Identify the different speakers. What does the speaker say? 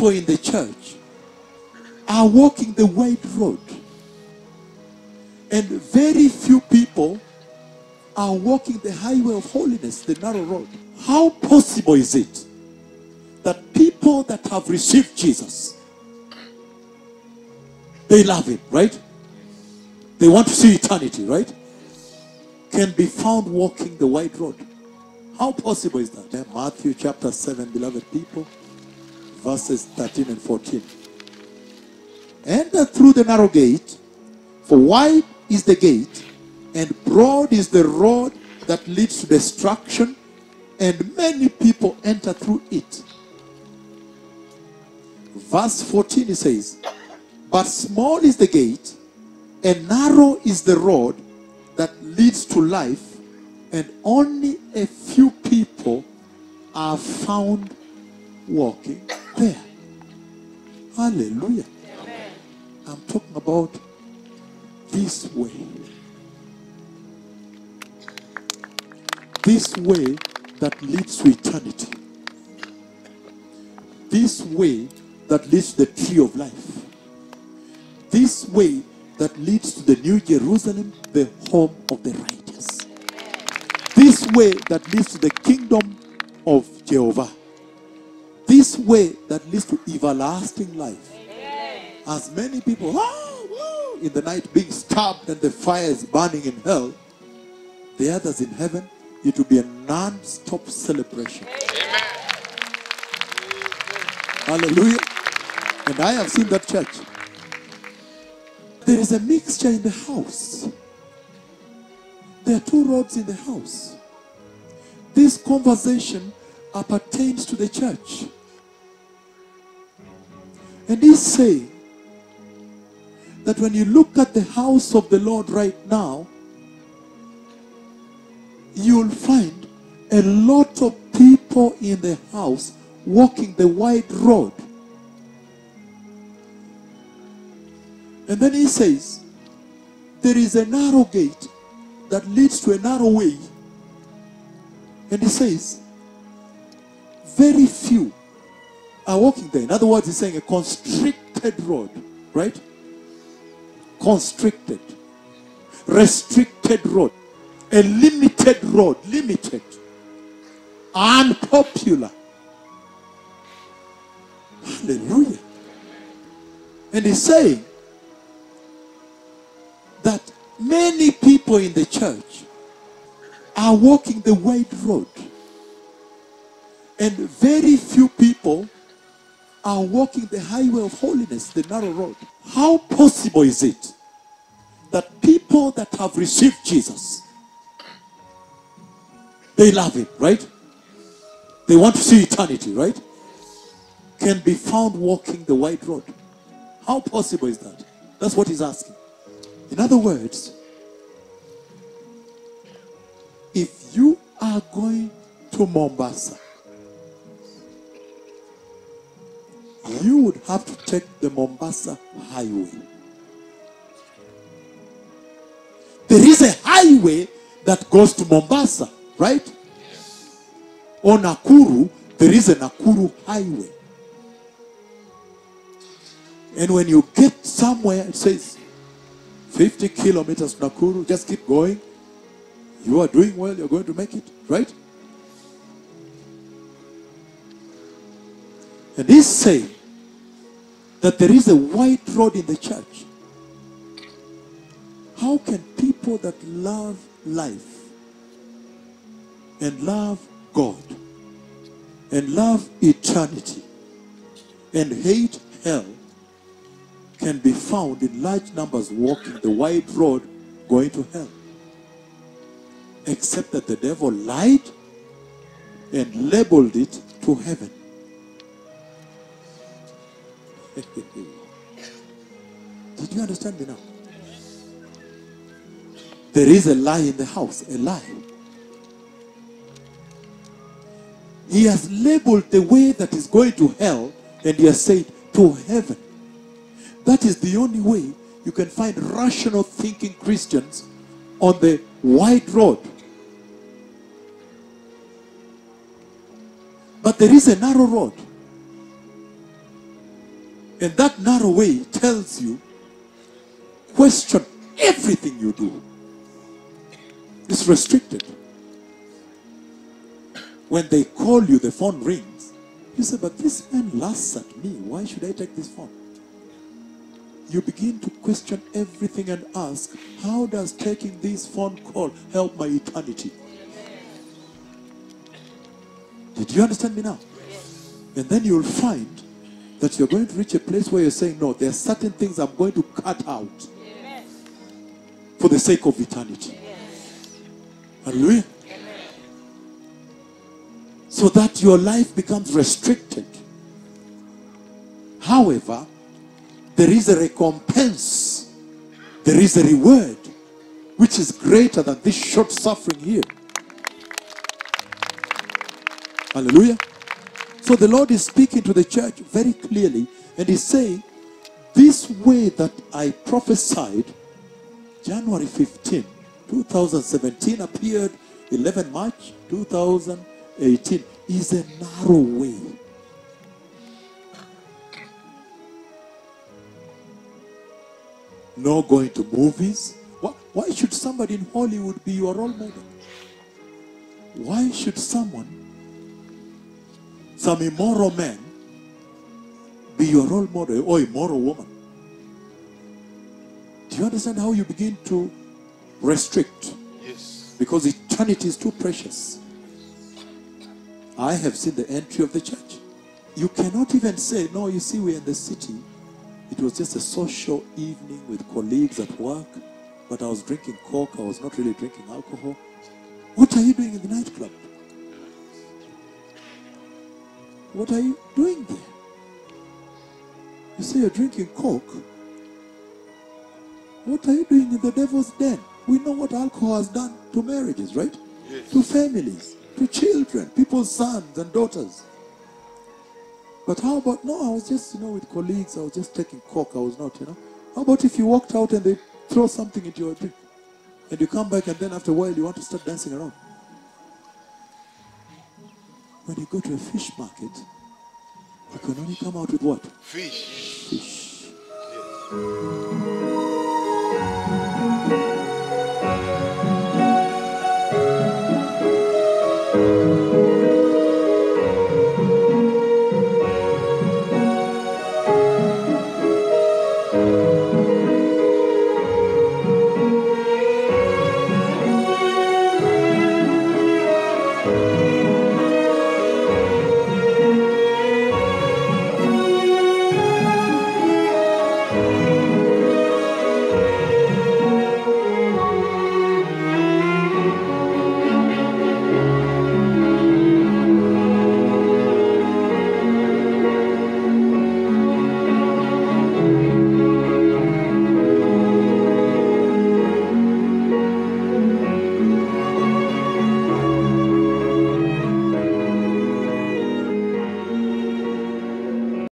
Speaker 1: people in the church are walking the wide road, and very few people are walking the highway of holiness, the narrow road. How possible is it that people that have received Jesus, they love him, right? They want to see eternity, right? Can be found walking the wide road. How possible is that? Matthew chapter 7, beloved people, verses 13 and 14. Enter through the narrow gate, for wide is the gate, and broad is the road that leads to destruction, and many people enter through it. Verse 14, it says, but small is the gate, and narrow is the road that leads to life, and only a few people are found walking there. Hallelujah. Amen. I'm talking about this way. This way that leads to eternity. This way that leads to the tree of life. This way that leads to the New Jerusalem, the home of the righteous. This way that leads to the kingdom of Jehovah. This way that leads to everlasting life. Amen. As many people in the night being stabbed and the fire is burning in hell, the others in heaven, it will be a non-stop celebration. Amen. Hallelujah. And I have seen that church. There is a mixture in the house. There are two roads in the house. This conversation appertains to the church. And he's saying that when you look at the house of the Lord right now, you'll find a lot of people in the house walking the wide road. And then he says, there is a narrow gate that leads to a narrow way. And he says, very few are walking there. In other words, he's saying a constricted road, right? Constricted, restricted road, a limited road, limited, unpopular. Hallelujah. And he's saying that many people in the church are walking the wide road, and very few people are walking the highway of holiness, the narrow road. How possible is it that people that have received Jesus, they love him, right? They want to see eternity, right? Can be found walking the wide road. How possible is that? That's what he's asking. In other words, if you are going to Mombasa, you would have to take the Mombasa highway. There is a highway that goes to Mombasa, right? Yes. Or Nakuru, there is a Nakuru highway. And when you get somewhere, it says 50 kilometers to Nakuru, just keep going. You are doing well, you're going to make it, right? And he's saying that there is a wide road in the church. How can people that love life and love God and love eternity and hate hell can be found in large numbers walking the wide road going to hell? Except that the devil lied and labeled it to heaven. Did you understand me now? There is a lie in the house, a lie. He has labeled the way that is going to hell, and he has said to heaven. That is the only way you can find rational thinking Christians on the wide road. But there is a narrow road. And that narrow way tells you, question everything you do. It's restricted. When they call you, the phone rings. You say, but this man laughs at me. Why should I take this phone? You begin to question everything and ask, how does taking this phone call help my eternity? Did you understand me now? And then you'll find that you're going to reach a place where you're saying, no, there are certain things I'm going to cut out for the sake of eternity. Hallelujah. So that your life becomes restricted. However, there is a recompense. There is a reward which is greater than this short suffering here. Hallelujah. So the Lord is speaking to the church very clearly, and He's saying, this way that I prophesied January 15, 2017 appeared 11 March 2018 is a narrow way. No going to movies. Why should somebody in Hollywood be your role model? Why should some immoral man be your role model or immoral woman? Do you understand how you begin to restrict?
Speaker 2: Yes.
Speaker 1: Because eternity is too precious. I have seen the entry of the church. You cannot even say, no, you see, we're in the city. It was just a social evening with colleagues at work, but I was drinking Coke. I was not really drinking alcohol. What are you doing in the nightclub? What are you doing there? You say you're drinking Coke. What are you doing in the devil's den? We know what alcohol has done to marriages, right?
Speaker 2: Yes.
Speaker 1: To families, to children, people's sons and daughters. But how about, no, I was just, with colleagues, I was just taking Coke, I was not, How about if you walked out and they throw something into your drink? And you come back and then after a while you want to start dancing around? When you go to a fish market, you can only come out with what?
Speaker 2: Fish.
Speaker 1: Fish.
Speaker 2: Yes.